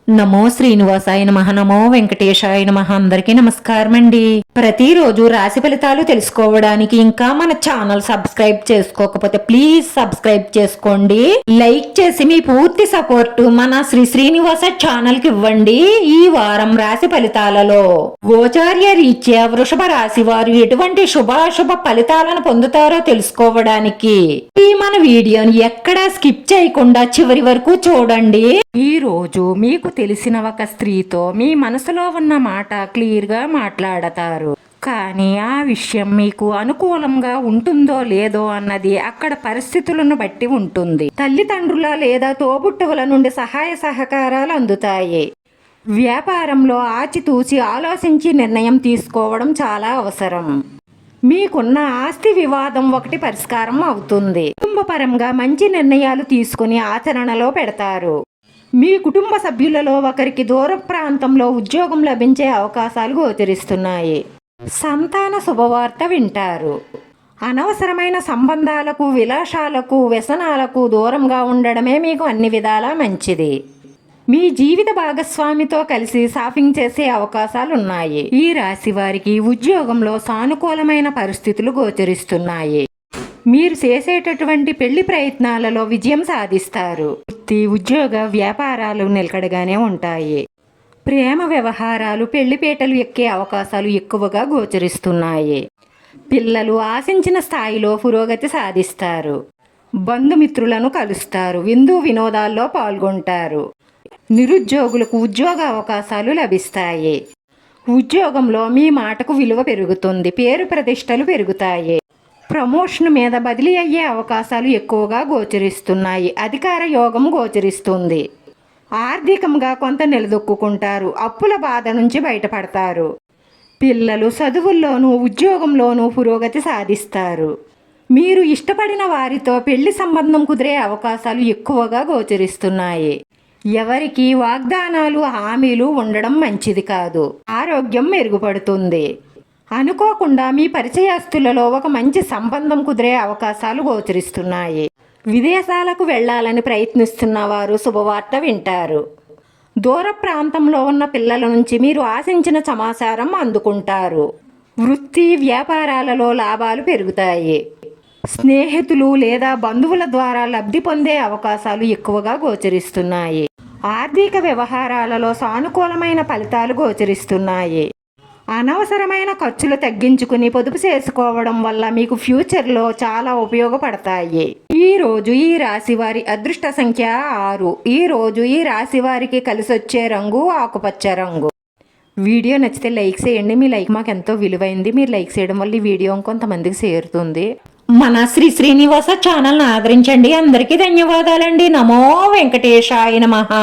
నమో శ్రీనివాసాయ నమః, నమో వెంకటేశాయ నమః. అందరికీ నమస్కారం అండి. ప్రతిరోజు రాశి ఫలితాలు తెలుసుకోవడానికి ఇంకా మన ఛానల్ సబ్స్క్రైబ్ చేసుకోకపోతే ప్లీజ్ సబ్స్క్రైబ్ చేసుకోండి. లైక్ చేసి మీ పూర్తి సపోర్ట్ మన శ్రీనివాస ఛానల్ కి ఇవ్వండి. ఈ వారం రాశి ఫలితాలలో గోచార్య రీత్యా వృషభ రాశి వారు ఎటువంటి శుభాశుభ ఫలితాలను పొందుతారో తెలుసుకోవడానికి ఈ మన వీడియోని ఎక్కడా స్కిప్ చేయకుండా చివరి వరకు చూడండి. ఈ రోజు మీకు తెలిసిన ఒక స్త్రీతో మీ మనసులో ఉన్న మాట క్లియర్ గా మాట్లాడతారు. కానీ ఆ విషయం మీకు అనుకూలంగా ఉంటుందో లేదో అన్నది అక్కడ పరిస్థితులను బట్టి ఉంటుంది. తల్లిదండ్రుల లేదా తోబుట్టువుల నుండి సహాయ సహకారాలు అందుతాయి. వ్యాపారంలో ఆచితూచి ఆలోచించి నిర్ణయం తీసుకోవడం చాలా అవసరం. మీకున్న ఆస్తి వివాదం ఒకటి పరిష్కారం అవుతుంది. కుటుంబపరంగా మంచి నిర్ణయాలు తీసుకుని ఆచరణలో పెడతారు. మీ కుటుంబ సభ్యులలో ఒకరికి దూర ప్రాంతంలో ఉద్యోగం లభించే అవకాశాలు గోచరిస్తున్నాయి. సంతాన శుభవార్త వింటారు. అనవసరమైన సంబంధాలకు, విలాసాలకు, వ్యసనాలకు దూరంగా ఉండడమే మీకు అన్ని విధాలా మంచిది. మీ జీవిత భాగస్వామితో కలిసి షాపింగ్ చేసే అవకాశాలున్నాయి. ఈ రాశి వారికి ఉద్యోగంలో సానుకూలమైన పరిస్థితులు గోచరిస్తున్నాయి. మీరు చేసేటటువంటి పెళ్లి ప్రయత్నాలలో విజయం సాధిస్తారు. వృత్తి, ఉద్యోగ, వ్యాపారాలు నిలకడగానే ఉంటాయి. ప్రేమ వ్యవహారాలు పెళ్లిపేటలు ఎక్కే అవకాశాలు ఎక్కువగా గోచరిస్తున్నాయి. పిల్లలు ఆశించిన స్థాయిలో పురోగతి సాధిస్తారు. బంధుమిత్రులను కలుస్తారు. విందు వినోదాల్లో పాల్గొంటారు. నిరుద్యోగులకు ఉద్యోగ అవకాశాలు లభిస్తాయి. ఉద్యోగంలో మీ మాటకు విలువ పెరుగుతుంది. పేరు ప్రతిష్టలు పెరుగుతాయి. ప్రమోషన్ మీద బదిలీ అయ్యే అవకాశాలు ఎక్కువగా గోచరిస్తున్నాయి. అధికార యోగం గోచరిస్తుంది. ఆర్థికంగా కొంత నిలదొక్కుంటారు. అప్పుల బాధ నుంచి బయటపడతారు. పిల్లలు చదువుల్లోనూ ఉద్యోగంలోనూ పురోగతి సాధిస్తారు. మీరు ఇష్టపడిన వారితో పెళ్లి సంబంధం కుదిరే అవకాశాలు ఎక్కువగా గోచరిస్తున్నాయి. ఎవరికి వాగ్దానాలు, హామీలు ఉండడం మంచిది కాదు. ఆరోగ్యం మెరుగుపడుతుంది. అనుకోకుండా మీ పరిచయస్తులలో ఒక మంచి సంబంధం కుదిరే అవకాశాలు గోచరిస్తున్నాయి. విదేశాలకు వెళ్లాలని ప్రయత్నిస్తున్న వారు శుభవార్త వింటారు. దూర ప్రాంతంలో ఉన్న పిల్లల నుంచి మీరు ఆశించిన సమాచారం అందుకుంటారు. వృత్తి, వ్యాపారాలలో లాభాలు పెరుగుతాయి. స్నేహితులు లేదా బంధువుల ద్వారా లబ్ధి పొందే అవకాశాలు ఎక్కువగా గోచరిస్తున్నాయి. ఆర్థిక వ్యవహారాలలో సానుకూలమైన ఫలితాలు గోచరిస్తున్నాయి. అనవసరమైన ఖర్చులు తగ్గించుకుని పొదుపు చేసుకోవడం వల్ల మీకు ఫ్యూచర్లో చాలా ఉపయోగపడతాయి. ఈ రోజు ఈ రాశి వారి అదృష్ట సంఖ్య 6. ఈ రోజు ఈ రాశి వారికి కలిసొచ్చే రంగు ఆకుపచ్చ రంగు. వీడియో నచ్చితే లైక్ చేయండి. మీ లైక్ మాకు ఎంతో విలువైంది. మీరు లైక్ చేయడం వల్ల ఈ వీడియో కొంతమందికి చేరుతుంది. మన శ్రీనివాస ఛానల్ని ఆదరించండి. అందరికీ ధన్యవాదాలండి. నమో వెంకటేశాయ నమః.